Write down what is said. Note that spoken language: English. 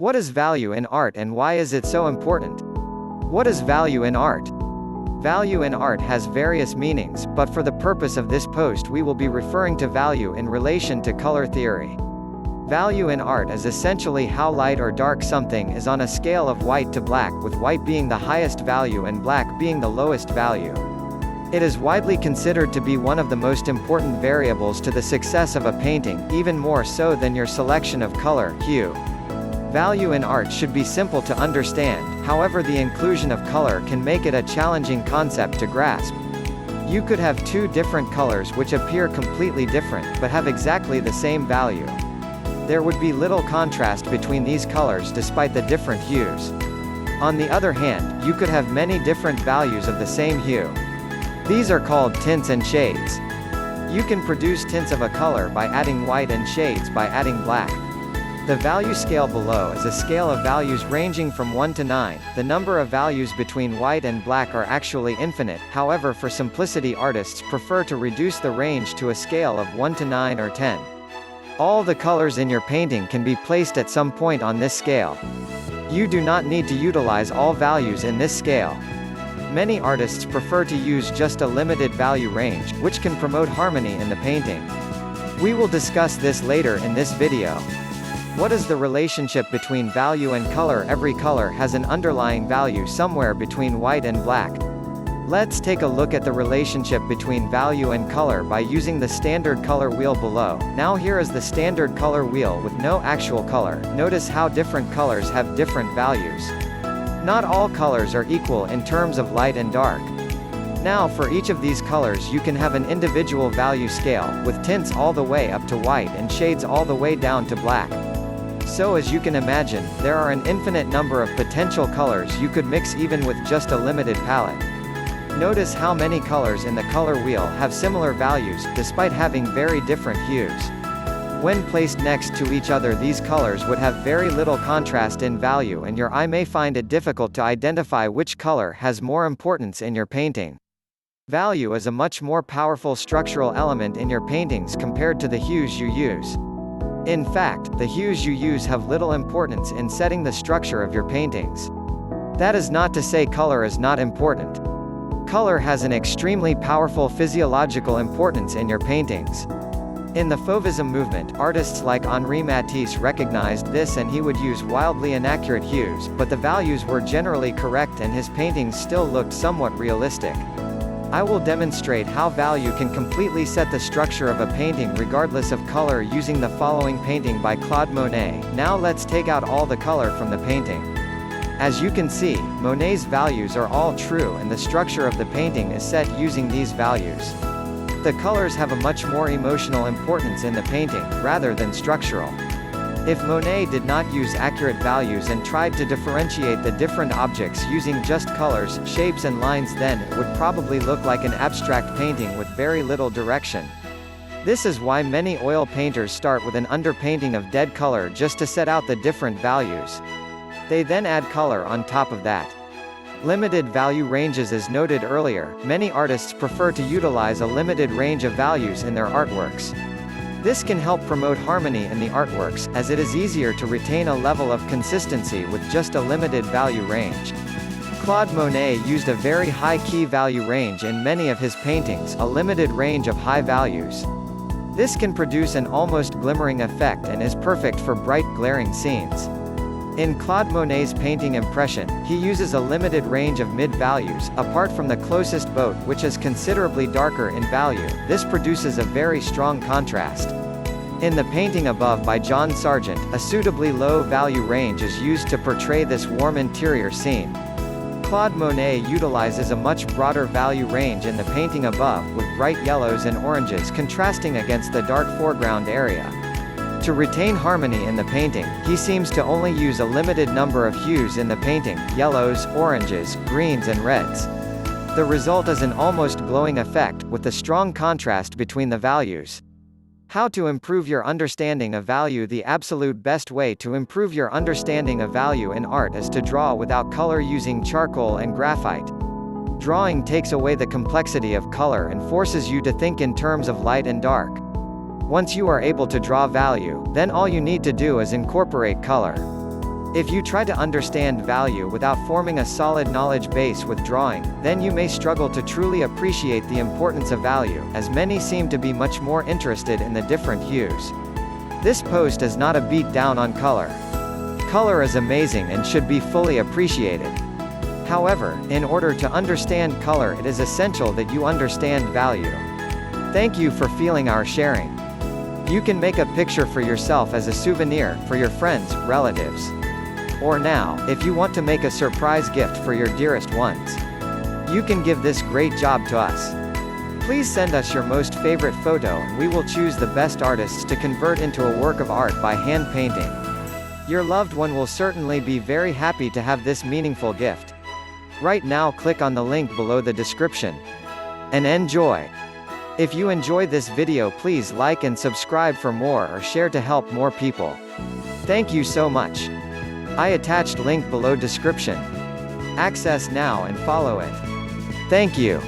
What is value in art and why is it so important? What is value in art? Value in art has various meanings, but for the purpose of this post we will be referring to value in relation to color theory. Value in art is essentially how light or dark something is on a scale of white to black, with white being the highest value and black being the lowest value. It is widely considered to be one of the most important variables to the success of a painting, even more so than your selection of color, hue. Value in art should be simple to understand, however the inclusion of color can make it a challenging concept to grasp. You could have two different colors which appear completely different, but have exactly the same value. There would be little contrast between these colors despite the different hues. On the other hand, you could have many different values of the same hue. These are called tints and shades. You can produce tints of a color by adding white and shades by adding black. The value scale below is a scale of values ranging from 1 to 9. The number of values between white and black are actually infinite, however for simplicity artists prefer to reduce the range to a scale of 1 to 9 or 10. All the colors in your painting can be placed at some point on this scale. You do not need to utilize all values in this scale. Many artists prefer to use just a limited value range, which can promote harmony in the painting. We will discuss this later in this video. What is the relationship between value and color? Every color has an underlying value somewhere between white and black. Let's take a look at the relationship between value and color by using the standard color wheel below. Now here is the standard color wheel with no actual color. Notice how different colors have different values. Not all colors are equal in terms of light and dark. Now for each of these colors you can have an individual value scale, with tints all the way up to white and shades all the way down to black. So as you can imagine, there are an infinite number of potential colors you could mix even with just a limited palette. Notice how many colors in the color wheel have similar values, despite having very different hues. When placed next to each other these colors would have very little contrast in value and your eye may find it difficult to identify which color has more importance in your painting. Value is a much more powerful structural element in your paintings compared to the hues you use. In fact, the hues you use have little importance in setting the structure of your paintings. That is not to say color is not important. Color has an extremely powerful physiological importance in your paintings. In the Fauvism movement, artists like Henri Matisse recognized this and he would use wildly inaccurate hues, but the values were generally correct and his paintings still looked somewhat realistic. I will demonstrate how value can completely set the structure of a painting regardless of color using the following painting by Claude Monet. Now let's take out all the color from the painting. As you can see, Monet's values are all true and the structure of the painting is set using these values. The colors have a much more emotional importance in the painting, rather than structural. If Monet did not use accurate values and tried to differentiate the different objects using just colors, shapes and lines, then it would probably look like an abstract painting with very little direction. This is why many oil painters start with an underpainting of dead color just to set out the different values. They then add color on top of that. Limited value ranges. As noted earlier, many artists prefer to utilize a limited range of values in their artworks. This can help promote harmony in the artworks, as it is easier to retain a level of consistency with just a limited value range. Claude Monet used a very high key value range in many of his paintings, a limited range of high values. This can produce an almost glimmering effect and is perfect for bright glaring scenes. In Claude Monet's painting Impression, he uses a limited range of mid-values, apart from the closest boat which is considerably darker in value. This produces a very strong contrast. In the painting above by John Sargent, a suitably low value range is used to portray this warm interior scene. Claude Monet utilizes a much broader value range in the painting above, with bright yellows and oranges contrasting against the dark foreground area. To retain harmony in the painting, he seems to only use a limited number of hues in the painting: yellows, oranges, greens and reds. The result is an almost glowing effect, with the strong contrast between the values. How to improve your understanding of value? The absolute best way to improve your understanding of value in art is to draw without color using charcoal and graphite. Drawing takes away the complexity of color and forces you to think in terms of light and dark. Once you are able to draw value, then all you need to do is incorporate color. If you try to understand value without forming a solid knowledge base with drawing, then you may struggle to truly appreciate the importance of value, as many seem to be much more interested in the different hues. This post is not a beat down on color. Color is amazing and should be fully appreciated. However, in order to understand color, it is essential that you understand value. Thank you for feeling our sharing. You can make a picture for yourself as a souvenir, for your friends, relatives. Or now, if you want to make a surprise gift for your dearest ones. You can give this great job to us. Please send us your most favorite photo and we will choose the best artists to convert into a work of art by hand painting. Your loved one will certainly be very happy to have this meaningful gift. Right now, click on the link below the description. And enjoy! If you enjoy this video, please like and subscribe for more or share to help more people. Thank you so much. I attached link below description. Access now and follow it. Thank you.